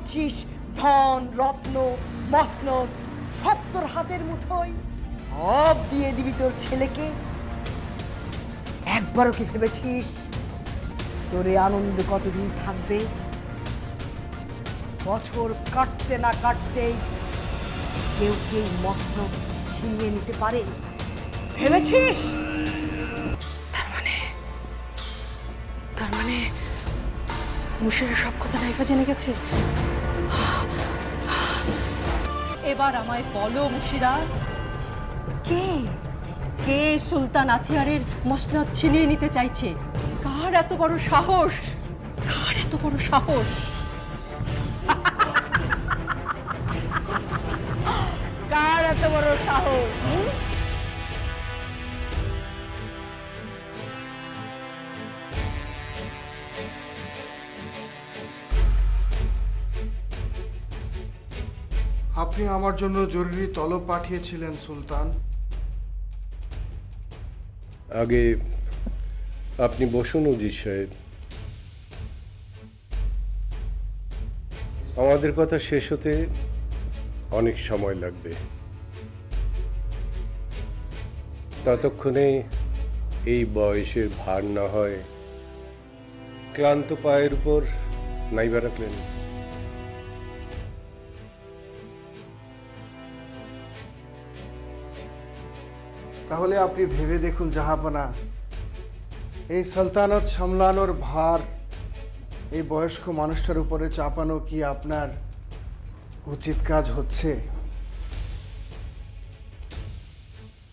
ভাবছিস ধন রত্ন মসনদ সব তোর হাতের মুঠোয়, সব দিয়ে দিবি তোর ছেলেকে? একবারও কি ভেবেছিস তোর এই আনন্দ কতদিন থাকবে? বছর কাটতে না কাটতেই কেউ কেউ মসনদ ছিনিয়ে নিতে পারে, ভেবেছিস? তার মানে মুশিরের সব কথা নাইফা জেনে গেছে। এবার আমায় বলো মুশিরা, কে কে সুলতান আথিয়ারের মসনদ ছিনিয়ে নিতে চাইছে? কার এত বড় সাহস? কার এত বড় সাহস? কার এত বড় সাহস? আপনি আমার জন্য জরুরি তলব পাঠিয়েছিলেন সুলতান। আগে আপনি বসুন উজির সাহেব, আমাদের কথা শেষ হতে অনেক সময় লাগবে। ততক্ষণে এই বয়সের ভার না হয় ক্লান্ত পায়ের উপর নাইবা রাখলেন। তাহলে আপনি ভেবে দেখুন জাহাপনা, এই সালতানাত সামলানোর ভার এই বয়স্ক মানুষটার উপরে চাপানো কি আপনার উচিত কাজ হচ্ছে?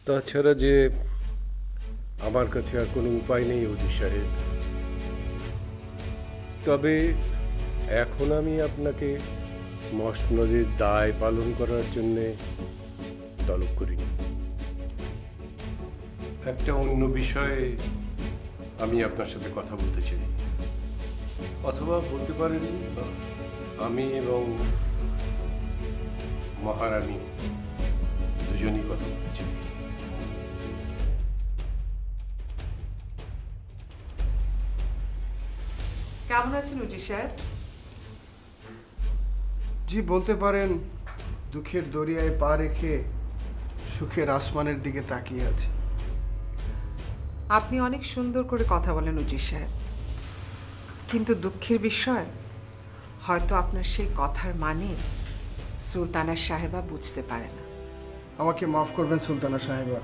তাছাড়া যে আমার কাছে আর কোনো উপায় নেই উজির সাহেব। তবে এখন আমি আপনাকে মসনদের দায় পালন করার জন্যে তলব করিনি। একটা অন্য বিষয়ে আমি আপনার সাথে কথা বলতে চাই, অথবা বলতে পারেন আমি এবং মহারানী দুজনই কথা বলতে চাই। কেমন আছেন উজির সাহেব? জি, বলতে পারেন দুঃখের দরিয়ায় পা রেখে সুখের আসমানের দিকে তাকিয়ে আছে। আপনি অনেক সুন্দর করে কথা বলেন উজির সাহেব, কিন্তু দুঃখের বিষয় হয়তো আপনার সেই কথার মানে সুলতানা সাহেবা বুঝতে পারে না। আমাকে মাফ করবেন সুলতানা সাহেবা,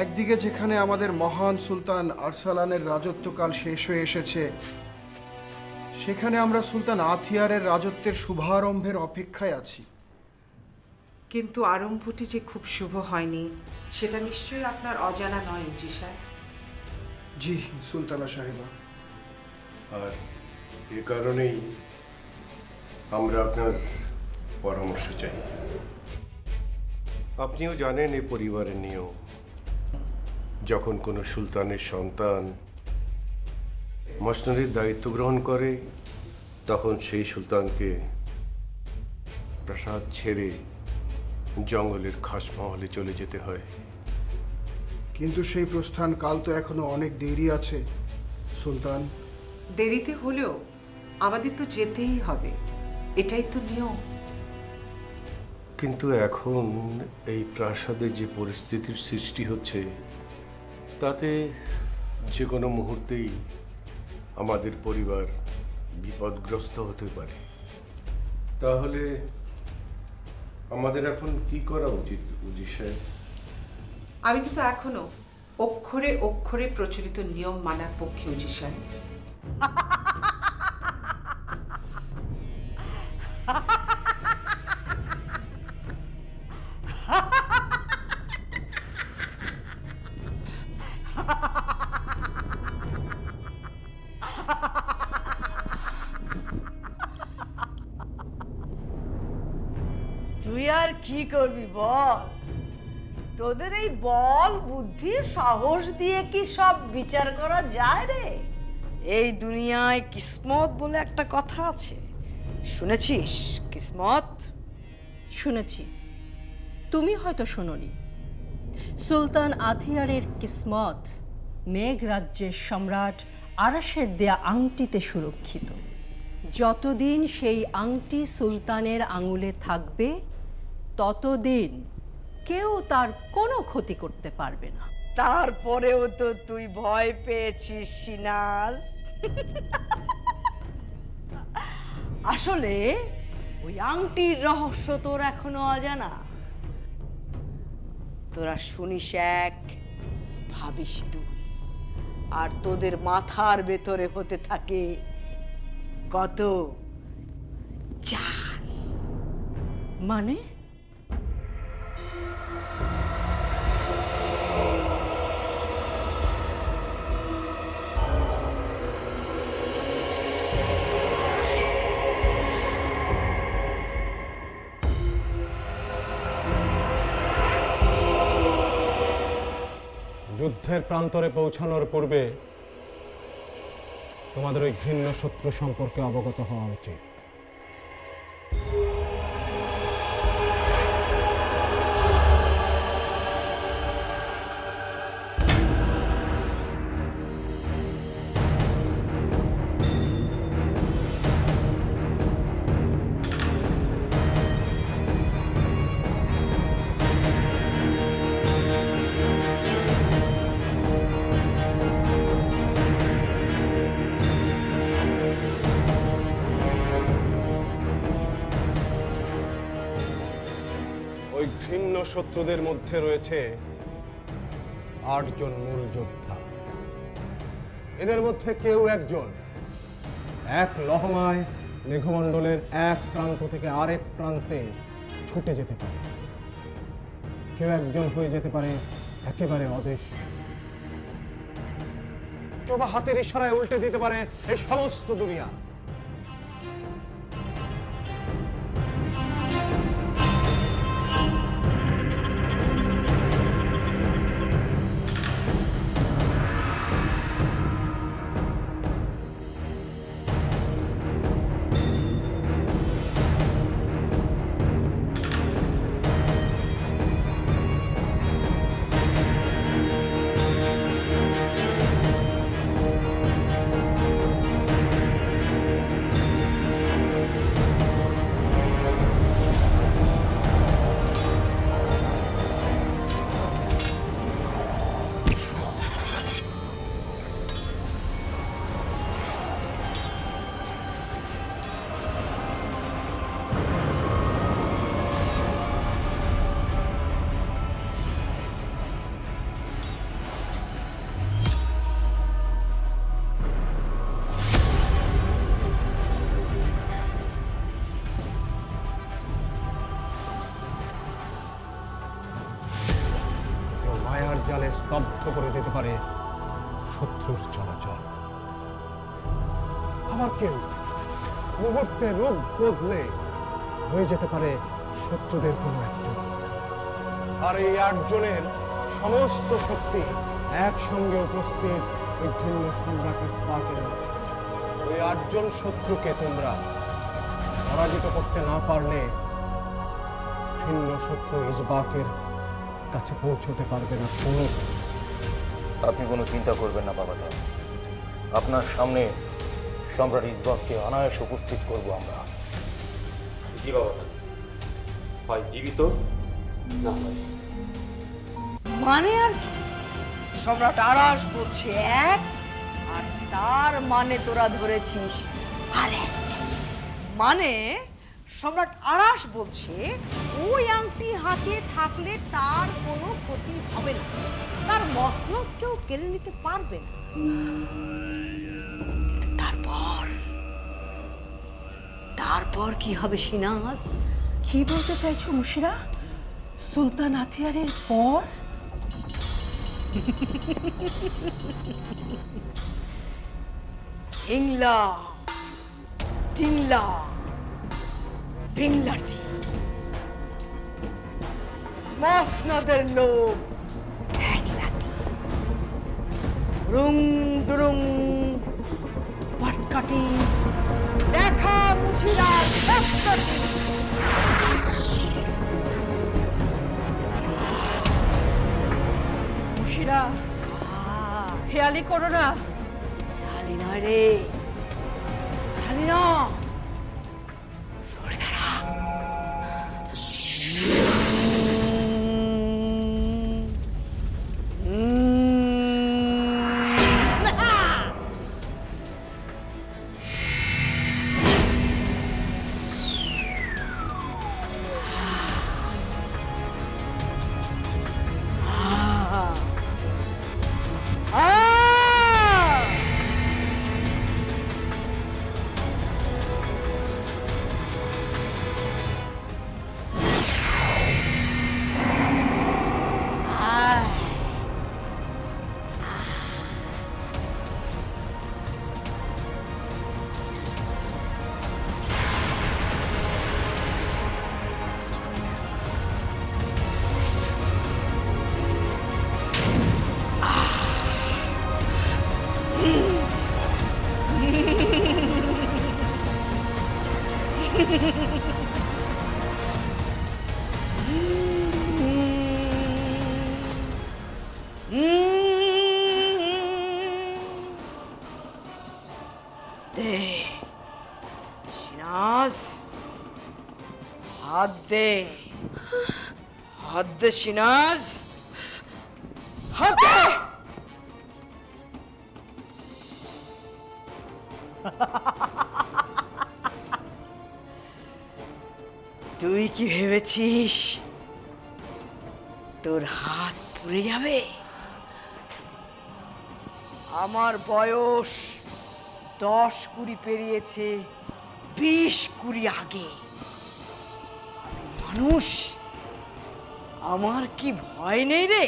একদিকে যেখানে আমাদের মহান সুলতান আরসালানের রাজত্বকাল শেষ হয়ে এসেছে, সেখানে আমরা সুলতান আথিয়ারের রাজত্বের শুভারম্ভের অপেক্ষায় আছি। কিন্তু আরম্ভটি যে খুব শুভ হয়নি সেটা নিশ্চয়ই আপনার অজানা নয় উজির সাহেব। জি সুলতানা সাহেবা। আর এ কারণেই আমরা আপনার পরামর্শ চাই। আপনিও জানেন এই পরিবারের নিয়ম, যখন কোনো সুলতানের সন্তান মসনদের দায়িত্ব গ্রহণ করে তখন সেই সুলতানকে প্রাসাদ ছেড়ে জঙ্গলের খাসমহলে চলে যেতে হয়। কিন্তু সেই প্রস্থান কাল তো এখনো অনেক দেরি আছে সুলতান। দেরিতে হলেও আমাদের তো যেতেই হবে, এটাই তো নিয়ম। কিন্তু এখন এই প্রাসাদে যে পরিস্থিতির সৃষ্টি হচ্ছে তাতে যে কোনো মুহূর্তেই আমাদের পরিবার বিপদগ্রস্ত হতে পারে। তাহলে আমাদের এখন কি করা উচিত উজির সাহেব? আমি কিন্তু এখনো অক্ষরে অক্ষরে প্রচলিত নিয়ম মানার পক্ষে উজির সাহেব। তুই আর কি করবি বল? তোদের এই বল বুদ্ধি সাহস দিয়ে কি সব বিচার করা যায় রে? এই দুনিয়ায় কিসমত বলে একটা কথা আছে, শুনেছিস? কিসমত শুনেছি, তুমি হয়তো শোনোনি। সুলতান আথিয়ারের কিসমত মেঘ রাজ্যের সম্রাট আরাশের দেয়া আংটিতে সুরক্ষিত, যতদিন সেই আংটি সুলতানের আঙুলে থাকবে ততদিন কেউ তার কোনো ক্ষতি করতে পারবে না। তারপরেও তো তুই ভয় পেয়েছিস সিনাজ। আসলে ওই আংটির রহস্য তোর এখনো অজানা। তোরা শুনিস এক, ভাবিস তুই, আর তোদের মাথার ভেতরে হতে থাকে কত চাল। মানে যুদ্ধের প্রান্তরে পৌঁছানোর পূর্বে তোমাদের ওই ঘৃণ্য শত্রু সম্পর্কে অবগত হওয়া উচিত। ওই ঘৃণ্য শত্রুদের মধ্যে রয়েছে 8 জন মূল যোদ্ধা। এদের মধ্যে কেউ একজন এক লহমায় মেঘমণ্ডলের এক প্রান্ত থেকে আরেক প্রান্তে ছুটে যেতে পারে। কেউ একজন হয়ে যেতে পারে একেবারে অদৃশ্য। কেউ বা হাতের ইশারায় উল্টে দিতে পারে এই সমস্ত দুনিয়া। মায়ার জালে স্তব্ধ করে দিতে পারে শত্রুর চলাচল। আবার কেউ মুহূর্তে রূপ বদলে হয়ে যেতে পারে শত্রুদের কোনো একজন। আর এই 8 জনের সমস্ত শক্তি একসঙ্গে উপস্থিত ওই ঘৃণ্য সম্রাট ইসবাকের মধ্যে। ওই 8 জন শত্রুকে তোমরা পরাজিত করতে না পারলে ঘৃণ্য শত্রু ইসবাকের কাছে পৌঁছতে পারবে না কোনো। আপনি কোনো চিন্তা করবেন না বাবা, আপনার সামনে সম্রাট ইসবাককে অনায়াসে উপস্থিত করব আমরা। জি বাবা, হয় জীবিত না হয়। মানে আর কি? সম্রাট আরাস বলছে এক, আর তার মানে তোরা ধরেছিস আরেক। মানে সম্রাট আরাস বলছে ওই আংটি হাতে থাকলে তার কোনো ক্ষতি হবে না, তার মসনদ কেউ কেড়ে নিতে পারবে না। তারপর কি হবে সিনাজ? কি বলতে চাইছো মুশিরা? সুলতান আথিয়ারের পর? হিংলা, টিংলা, পিংলাটি, মসনদের লোক একলাটি, রুং দুরুং পাটকাটি, দেখা মুশিরার দস্তটি। মুশিরা, হেয়ালি করো না। খালি নয় রে, খালি নয়, দে সিনাজ, হাত দে, হাত দে সিনাজ, হাত দে। তুই কি ভেবেছিস তোর হাত পুড়ে যাবে? আমার বয়স 10-20 পেরিয়েছে, 20-20 আগে। আমি মানুষ, আমার কি ভয় নেই রে?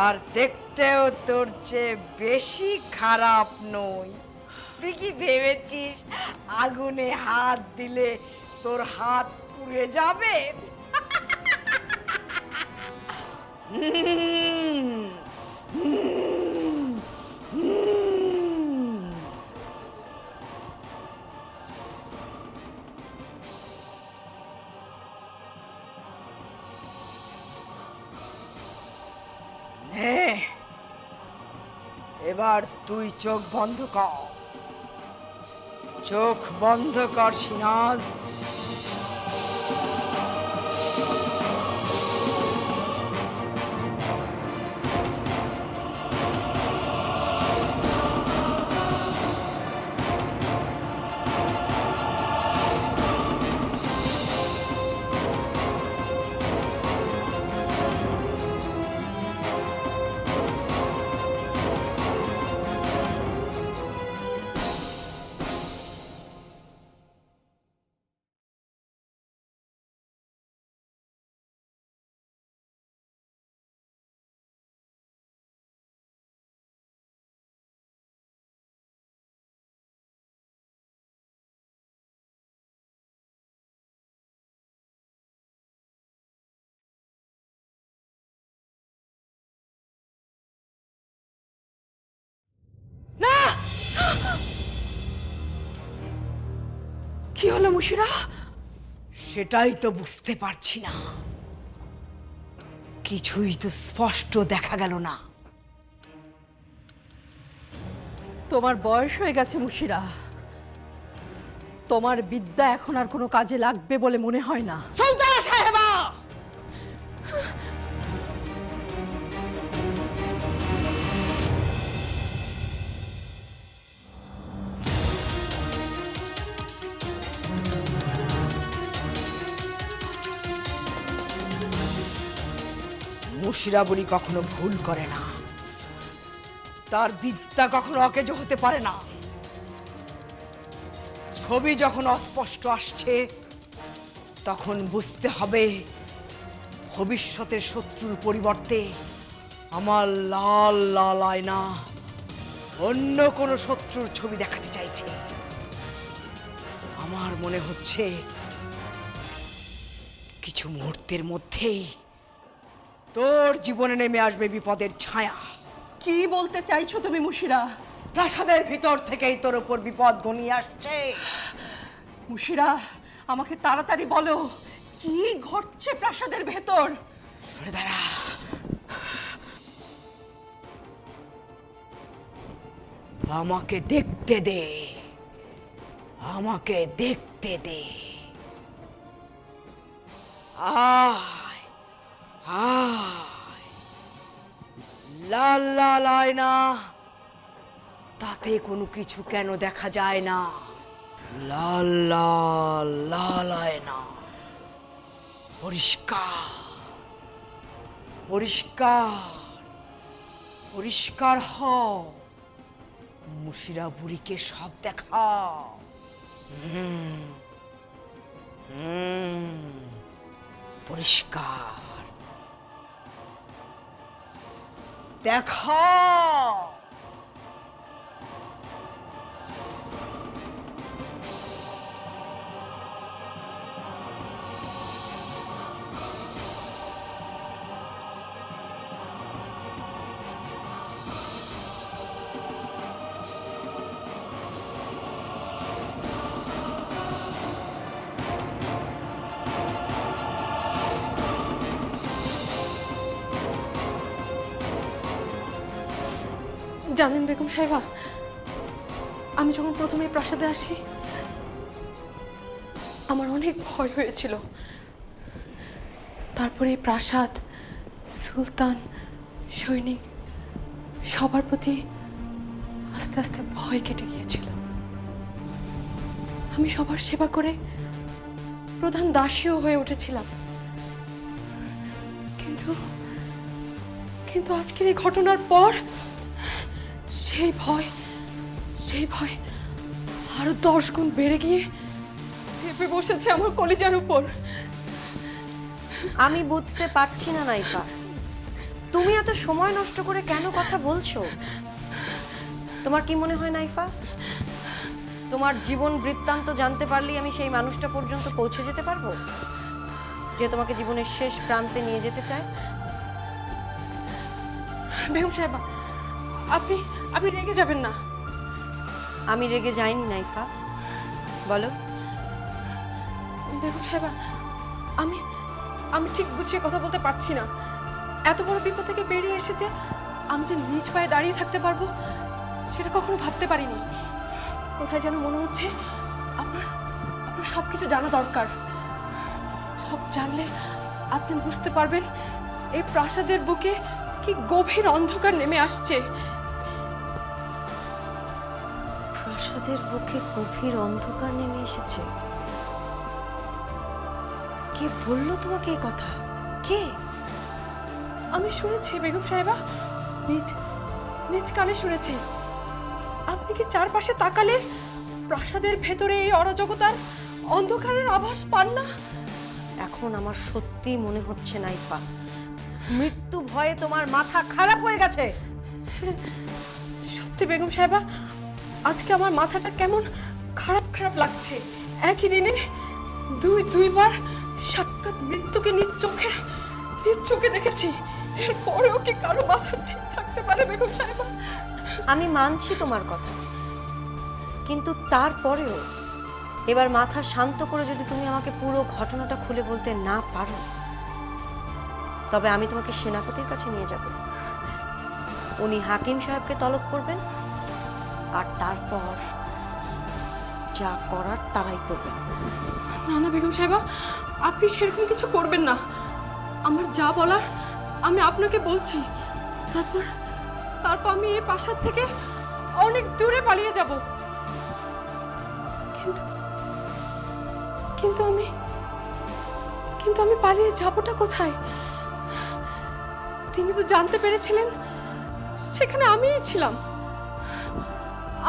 আর দেখতেও তোর চেয়ে বেশি খারাপ নই। তুই কি ভেবেছিস আগুনে হাত দিলে তোর হাত পুড়ে যাবে? নে, এবার তুই চোখ বন্ধ কর, চোখ বন্ধ কর সিনাজ। কি হলো মুশিরা? সেটাই তো বুঝতে পারছি না, কিছুই তো স্পষ্ট দেখা গেল না। তোমার বয়স হয়ে গেছে মুশিরা, তোমার বিদ্যা এখন আর কোনো কাজে লাগবে বলে মনে হয় না। সুলতানা সাহেবা, মুশিরা বুড়ি কখনো ভুল করে না, তার বিদ্যা কখনো অকেজো হতে পারে না। ছবি যখন অস্পষ্ট আসছে তখন বুঝতে হবে ভবিষ্যতের শত্রুর পরিবর্তে আমার লাল লাল আয়না অন্য কোনো শত্রুর ছবি দেখাতে চাইছে। আমার মনে হচ্ছে কিছু মুহূর্তের মধ্যেই তোর জীবনে নেমে আসবে বিপদের ছায়া। কি বলতে চাইছো তুমি মুশিরা? প্রাসাদের ভিতর থেকেই তোর উপর বিপদ ঘনিয়ে আসছে। মুশিরা, আমাকে তাড়াতাড়ি বলো কি ঘটছে প্রাসাদের ভেতর। সরে দাঁড়া। আমাকে দেখতে দে, আমাকে দেখতে দে। আয় আয়, লাল লাল আয়না, তাতে কোনো কিছু কেন দেখা যায় না? লাল লাল লাল আয়না, পরিষ্কার পরিষ্কার পরিষ্কার হও। মুশিরা বুড়িকে সব দেখাও। পরিষ্কার দেখাও। জানেন বেগম সাহেবা, আমি যখন প্রথমে এই প্রাসাদে আসি আমার অনেক ভয় হয়েছিল। তারপরে এই প্রাসাদ, সুলতান, সৈনিক সবার প্রতি আস্তে আস্তে ভয় কেটে গিয়েছিল। আমি সবার সেবা করে প্রধান দাসীও হয়ে উঠেছিলাম। কিন্তু কিন্তু আজকের এই ঘটনার পর সেই ভয় আরো 10 গুণ বেড়ে গিয়ে চেপে বসেছে আমার কলিজার উপর। আমি বুঝতে পারছি না নাইফা, তুমি এত সময় নষ্ট করে কেন কথা বলছো? তোমার কি মনে হয় নাইফা, তোমার জীবন বৃত্তান্ত জানতে পারলেই আমি সেই মানুষটা পর্যন্ত পৌঁছে যেতে পারবো যে তোমাকে জীবনের শেষ প্রান্তে নিয়ে যেতে চায়? বেগম সাহেবা, আপনি রেগে যাবেন না। আমি রেগে যাইনি নাইফা, বলো। বেগম সাহেবা, আমি ঠিক গুছিয়ে কথা বলতে পারছি না। এত বড় বিপদ থেকে বেরিয়ে এসেছে আমি যে নিজ পায়ে দাঁড়িয়ে থাকতে পারবো সেটা কখনো ভাবতে পারিনি। কোথায় যেন মনে হচ্ছে আপনার সবকিছু জানা দরকার। সব জানলে আপনি বুঝতে পারবেন এই প্রাসাদের বুকে কি গভীর অন্ধকার নেমে আসছে। প্রাসাদের বুকে গভীর অন্ধকার নেমে এসেছে? কে বললো তোমাকে এই কথা? কে? আমি শুনেছি বেগম সাহেবা, নিজ কানে শুনেছি। আপনি কি চারপাশে তাকালে প্রাসাদের ভেতরে এই অরাজকতার অন্ধকারের আভাস পান না? এখন আমার সত্যি মনে হচ্ছে নাইফা, মৃত্যু ভয়ে তোমার মাথা খারাপ হয়ে গেছে। সত্যি বেগম সাহেবা, আজকে আমার মাথাটা কেমন খারাপ লাগছে। একই দিনে দুইবার সাক্ষাৎ মৃত্যুকে নিজ চোখে দেখেছি। এরপরেও কি কারো মাথা ঠিক থাকতে পারে বেগম সাহেবা? আমি মানছি তোমার কথা, কিন্তু তারপরেও এবার মাথা শান্ত করে যদি তুমি আমাকে পুরো ঘটনাটা খুলে বলতে না পারো, তবে আমি তোমাকে সেনাপতির কাছে নিয়ে যাব। উনি হাকিম সাহেবকে তলব করবেন, আর তারপর যা করার তারাই করবেন। না বেগম সাহেবা, আপনি সেরকম কিছু করবেন না। আমার যা বলার আমি আপনাকে বলছি। তারপর আমি এই প্রাসাদ থেকে অনেক দূরে পালিয়ে যাব। কিন্তু আমি পালিয়ে যাবটা কোথায়? তিনি তো জানতে পেরেছিলেন সেখানে আমিই ছিলাম।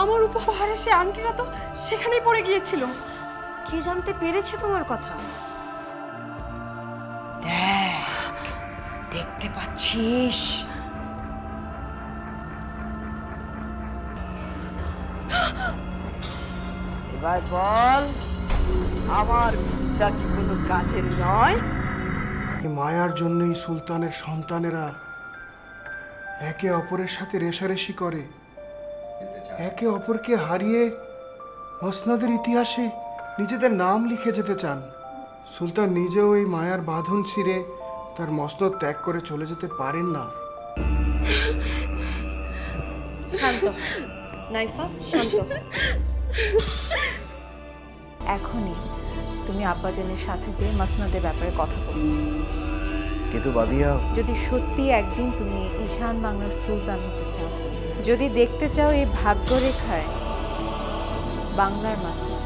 আমার উপহারে সে আংটিটা তো সেখানেই পড়ে গিয়েছিল। কি জানতে পেরেছে তোমার কথা? দেখতে পাচ্ছিস? এবার বল, আমার বিদ্যা কি কোনো কাজের নয়? এই মায়ার জন্যই সুলতানের সন্তানেরা একে অপরের সাথে রেষারেষি করে, একে অপরকে হারিয়ে মসনদের ইতিহাসে নিজেদের নাম লিখে যেতে চান। সুলতান নিজেও এই মায়ার বাঁধন ছিঁড়ে তার মসনদ ত্যাগ করে চলে যেতে পারেন না। শান্ত নাইফা, শান্ত। এখনই তুমি আব্বাজানের সাথে যে মাসনাদের ব্যাপারে কথা বলো। কিন্তু বাদিয়া, যদি সত্যি একদিন তুমি ঈশান বাংলার সুলতান হতে চাও, যদি দেখতে চাও এই ভাগ্যরেখায় বাংলার মাসনাদ,